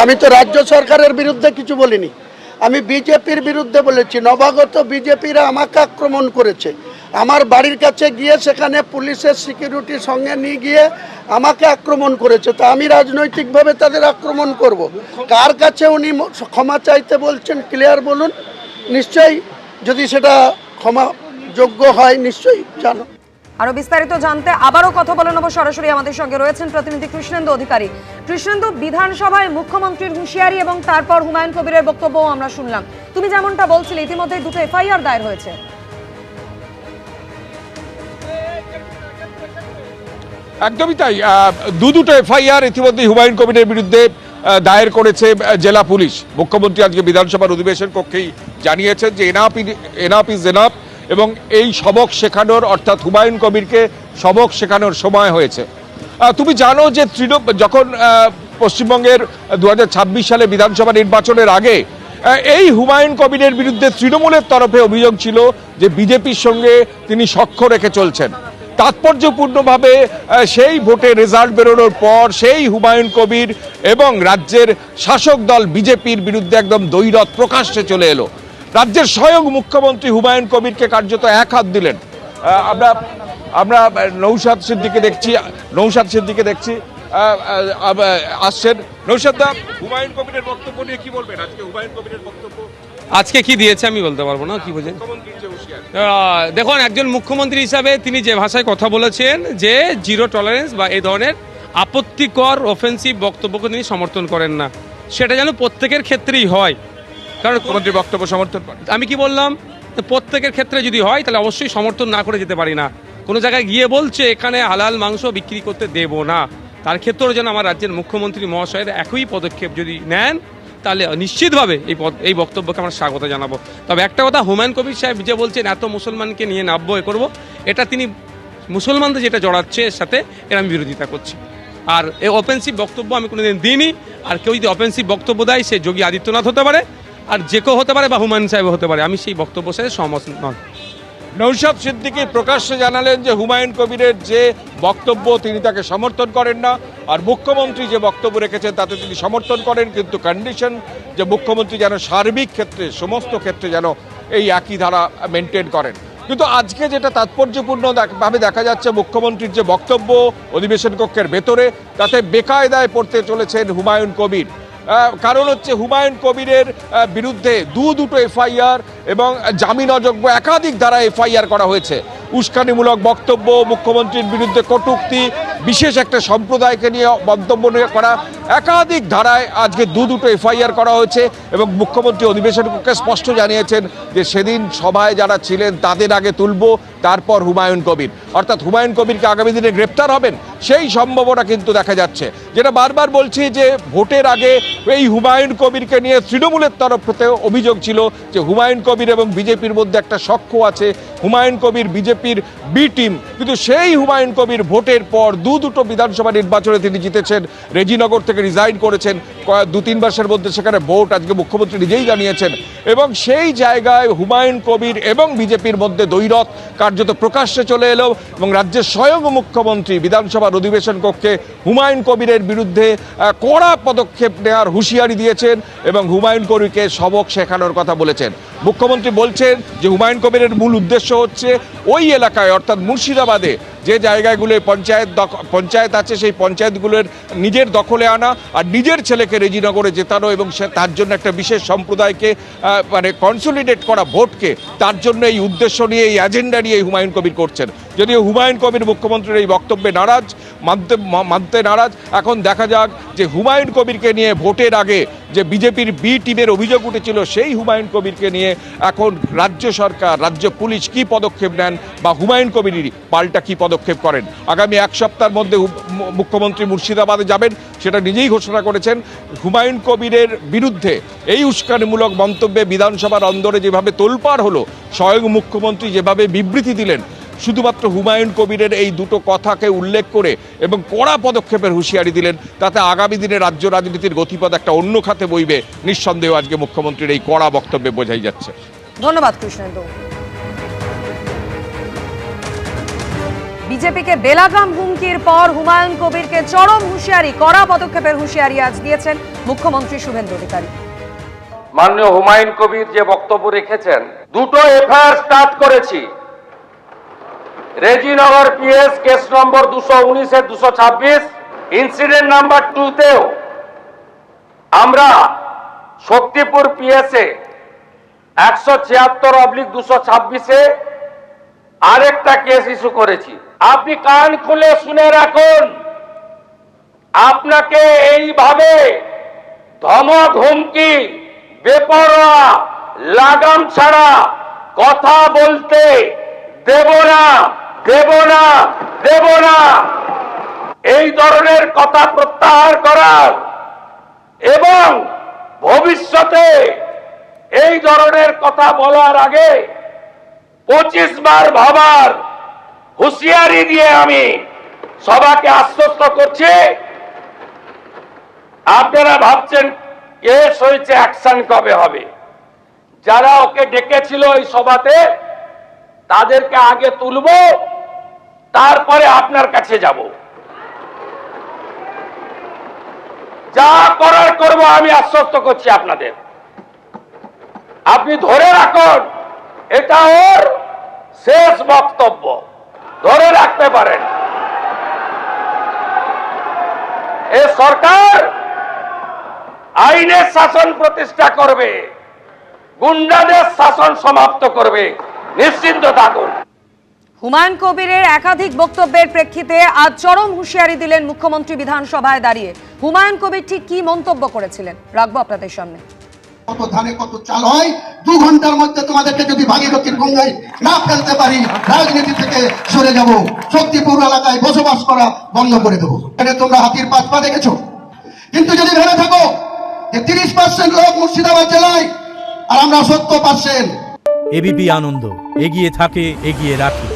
আমি তো রাজ্য সরকারের বিরুদ্ধে কিছু বলিনি, আমি বিজেপির বিরুদ্ধে বলেছি। নবাগত বিজেপিরা আমাকে আক্রমণ করেছে, আমার বাড়ির কাছে গিয়ে সেখানে পুলিশের সিকিউরিটির সঙ্গে নিয়ে গিয়ে আমাকে আক্রমণ করেছে। তা আমি রাজনৈতিকভাবে তাদের আক্রমণ করব? কার কাছে উনি ক্ষমা চাইতে বলছেন ক্লিয়ার বলুন। নিশ্চয়ই যদি সেটা ক্ষমাযোগ্য হয় নিশ্চয়ই জানো। আরো বিস্তারিত জানতে আবারও কথা বলে নেব, সরাসরি আমাদের সঙ্গে রয়েছেন প্রতিনিধি কৃষ্ণেন্দু অধিকারী। কৃষ্ণেন্দু, বিধানসভায় মুখ্যমন্ত্রীর হুঁশিয়ারি এবং তারপর হুমায়ুন কবিরের বক্তব্য আমরা শুনলাম। তুমি যেমনটা বলছিলে ইতিমধ্যে দুটো এফআইআর দায়ের হয়েছে। একদমই তাই, দুটো এফআইআর ইতিমধ্যে হুমায়ুন কবিরের বিরুদ্ধে দায়ের করেছে জেলা পুলিশ। মুখ্যমন্ত্রী আজকে বিধানসভার অধিবেশন কক্ষেই জানিয়েছেন যে এনাফ ইজ এনাফ এবং এই সবক শেখানোর, অর্থাৎ হুমায়ুন কবিরকে সবক শেখানোর সময় হয়েছে। তুমি জানো যে যখন পশ্চিমবঙ্গের 2026 সালে বিধানসভা নির্বাচনের আগে এই হুমায়ুন কবিরের বিরুদ্ধে তৃণমূলের তরফে অভিযোগ ছিল যে বিজেপির সঙ্গে তিনি সখ্য রেখে চলছেন। তাৎপর্যপূর্ণভাবে সেই ভোটে রেজাল্ট বেরোনোর পর সেই হুমায়ুন কবির এবং রাজ্যের শাসক দল বিজেপির বিরুদ্ধে একদম দ্বৈরথ প্রকাশ্যে চলে এলো। রাজ্যের স্বয়ং মুখ্যমন্ত্রী হুমায়ুন কবিরকে কার্যত এক হাত দিলেন। আমরা নৌশাদ সিদ্দিকে দেখছি আসছেন। নৌশাদ দা, হুমায়ুন কবিরের বক্তব্য নিয়ে কি বলবেন? আজকে হুমায়ুন কবিরের বক্তব্য আজকে কি দিয়েছে আমি বলতে পারবো না, কি বোঝেন। দেখুন, একজন মুখ্যমন্ত্রী হিসাবে তিনি যে ভাষায় কথা বলেছেন যে জিরো টলারেন্স বা এই ধরনের আপত্তিকর অফেন্সিভ বক্তব্যকে তিনি সমর্থন করেন না, সেটা যেন প্রত্যেকের ক্ষেত্রেই হয়। কারণ মুখ্যমন্ত্রীর বক্তব্য সমর্থন করেন। আমি কি বললাম, প্রত্যেকের ক্ষেত্রে যদি হয় তাহলে অবশ্যই সমর্থন না করে যেতে পারি না। কোনো জায়গায় গিয়ে বলছে এখানে হালাল মাংস বিক্রি করতে দেব না, তার ক্ষেত্রেও যেন আমার রাজ্যের মুখ্যমন্ত্রী মহাশয়ের একই পদক্ষেপ যদি নেন তাহলে নিশ্চিতভাবে এই বক্তব্যকে আমরা স্বাগত জানাবো। তবে একটা কথা, হুমায়ুন কবির সাহেব যে বলছেন এত মুসলমানকে নিয়ে নামবো এ করবো, এটা তিনি মুসলমানদের যেটা জড়াচ্ছে এর সাথে এর আমি বিরোধিতা করছি। আর এই অফেন্সিভ বক্তব্য আমি কোনোদিন দিইনি। আর কেউ যদি অফেন্সিভ বক্তব্য দেয় সে যোগী আদিত্যনাথ হতে পারে, আর যে কেউ হতে পারে, বা হুমায়ুন সাহেব হতে পারে। আমি সেই বক্তব্যের সাথে সহমত নয়। নৌশাদ সিদ্দিকী প্রকাশ্যে জানালেন যে হুমায়ুন কবিরের যে বক্তব্য তিনি তাকে সমর্থন করেন না, আর মুখ্যমন্ত্রী যে বক্তব্য রেখেছেন তাতে তিনি সমর্থন করেন, কিন্তু কন্ডিশন যে মুখ্যমন্ত্রী যেন সার্বিক ক্ষেত্রে সমস্ত ক্ষেত্রে যেন এই একই ধারা মেনটেন করেন। কিন্তু আজকে যেটা তাৎপর্যপূর্ণ ভাবে দেখা যাচ্ছে, মুখ্যমন্ত্রীর যে বক্তব্য অধিবেশন কক্ষের ভেতরে, তাতে বেকায়দায় পড়তে চলেছেন হুমায়ুন কবির। কারণ হচ্ছে হুমায়ুন কবিরের বিরুদ্ধে দুটো এফআইআর এবং জামিন অযোগ্য একাধিক ধারা এফআইআর করা হয়েছে। উস্কানিমূলক বক্তব্য, মুখ্যমন্ত্রীর বিরুদ্ধে কটূক্তি, বিশেষ একটা সম্প্রদায়কে নিয়ে মন্তব্য নিয়ে করা, একাধিক ধারায় আজকে দুটো এফআইআর করা হয়েছে। এবং মুখ্যমন্ত্রী অধিবেশন কক্ষে স্পষ্ট জানিয়েছেন যে সেদিন সভায় যারা ছিলেন তাদের আগে তুলব, তারপর হুমায়ুন কবির। অর্থাৎ হুমায়ুন কবিরকে আগামী দিনে গ্রেপ্তার হবেন সেই সম্ভাবনা কিন্তু দেখা যাচ্ছে। যেটা বারবার বলছি যে ভোটের আগে এই হুমায়ুন কবিরকে নিয়ে তৃণমূলের তরফ থেকে অভিযোগ ছিল যে হুমায়ুন কবির এবং বিজেপির মধ্যে একটা সখ্য আছে, হুমায়ুন কবির বিজেপির বি টিম। কিন্তু সেই হুমায়ুন কবির ভোটের পর দুটো বিধানসভা নির্বাচনে তিনি জিতেছেন, রেজিনগর থেকে রিজাইন করেছেন 2-3 মাসের মধ্যে, সেখানে ভোট আজকে মুখ্যমন্ত্রী নিজেই জানিয়েছেন। এবং সেই জায়গায় হুমায়ুন কবির এবং বিজেপির মধ্যে দ্বৈরথ কার্যত প্রকাশ্যে চলে এলো এবং রাজ্যের স্বয়ং মুখ্যমন্ত্রী বিধানসভার অধিবেশন কক্ষে হুমায়ুন কবিরের বিরুদ্ধে কড়া পদক্ষেপ নেওয়ার হুঁশিয়ারি দিয়েছেন এবং হুমায়ুন কবিরকে সবক শেখানোর কথা বলেছেন। মুখ্যমন্ত্রী বলছেন যে হুমায়ুন কবিরের মূল উদ্দেশ্য হচ্ছে ওই এলাকায়, অর্থাৎ মুর্শিদাবাদে যে জায়গাগুলোয় পঞ্চায়েত আছে সেই পঞ্চায়েতগুলোর নিজের দখলে আনা আর নিজের ছেলেকে রেজিনগরে জেতানো এবং তার জন্য একটা বিশেষ সম্প্রদায়কে মানে কনসলিডেট করা ভোটকে, তার জন্য এই উদ্দেশ্য নিয়ে, এই এজেন্ডা নিয়ে হুমায়ুন কবির করছেন। যদিও হুমায়ুন কবির মুখ্যমন্ত্রীর এই বক্তব্যে নারাজ, মানতে নারাজ। এখন দেখা যাক যে হুমায়ুন কবিরকে নিয়ে ভোটের আগে যে বিজেপির বি টিমের অভিযোগ উঠেছিল সেই হুমায়ুন কবিরকে নিয়ে এখন রাজ্য সরকার, রাজ্য পুলিশ কি পদক্ষেপ নেন বা হুমায়ুন কবিরই পাল্টা কি পদক্ষেপ করেন। আগামী 1 সপ্তাহের মধ্যে মুখ্যমন্ত্রী মুর্শিদাবাদে যাবেন, সেটা নিজেই ঘোষণা করেছেন। হুমায়ুন কবিরের বিরুদ্ধে এই উস্কানিমূলক মন্তব্যে বিধানসভার অন্দরে যেভাবে তোলপাড় হলো, স্বয়ং মুখ্যমন্ত্রী যেভাবে বিবৃতি দিলেন, শুধুমাত্র হুমায়ুন কবিরের এই দুটো কথাকে উল্লেখ করে এবং কড়া পদক্ষেপের হুঁশিয়ারি দিলেন, তাতে আগামী দিনে রাজ্য রাজনীতির গতিপথ একটা অন্য খাতে বইবে নিঃসন্দেহ আজকে মুখ্যমন্ত্রীর এই কড়া বক্তব্যে বোঝাই যাচ্ছে। ধন্যবাদ কৃষ্ণেন্দু। বিজেপিকে বেলাগাম হুমকির পর হুমায়ুন কবিরকে চরম হুঁশিয়ারি, কড়া পদক্ষেপের হুঁশিয়ারি আজ দিয়েছেন মুখ্যমন্ত্রী শুভেন্দু অধিকারী। মাননীয় হুমায়ুন কবির যে বক্তব্য রেখেছেন, দুটো এফআইআর স্টার্ট করেছি। রেজিনগর পিএস কেস নম্বর 219 এর 226, ইনসিডেন্ট নাম্বার 2 তেও আমরা শক্তিপুর পিএসএ 176/226 আরেকটা কেস ইস্যু করেছি। আপনি কান খুলে শুনে রাখুন, আপনাকে এইভাবে ধমক হুমকি বেপরোয়া লাগাম ছাড়া কথা বলতে দেব না, দেব না, দেব না। এই ধরনের কথা প্রত্যাহার করার এবং ভবিষ্যতে এই ধরনের কথা বলার আগে 25 বার ভাবার হুঁশিয়ারি দিয়ে আমি সবাকে আশ্বস্ত করছি। আপনারা ভাবছেন কেস হয়েছে, অ্যাকশন কবে হবে? যারা ওকে ডেকেছিল এই সভাতে তাদেরকে আগে তুলব, তারপরে আপনার কাছে যাব। যা করার করব, আমি আশ্বস্ত করছি আপনাদের। আপনি ধরে রাখুন, এটা ওর শেষ বক্তব্য, ধরে রাখতে পারেন। এ সরকার আইনের শাসন প্রতিষ্ঠা করবে, গুন্ডাদের শাসন সমাপ্ত করবে, নিশ্চিন্ত থাকুন। হুমায়ুন কবিরের একাধিক বক্তব্যের প্রেক্ষিতে আজ চরম হুঁশিয়ারি দিলেন মুখ্যমন্ত্রী বিধানসভায় দাঁড়িয়ে। হুমায়ুন কবির ঠিক কি মন্তব্য করেছিলেন রাখবো আপনাদের সামনে। কত ধানে কত চাল হয়, 2 ঘন্টার মধ্যে তোমাদেরকে যদি ভাগীরথীর গঙ্গায় না ফেলতে পারি, রাজনীতি থেকে সরে যাব, শক্তিপুর এলাকায় বসবাস করা বন্ধ করে দেবো। এখানে তোমরা হাতির 5 পা দেখেছো, কিন্তু যদি ভেবে থাকো যে 30% লোক মুর্শিদাবাদ জেলায় আর আমরা 70%। এবিপি আনন্দ, এগিয়ে থাকে, এগিয়ে রাখে।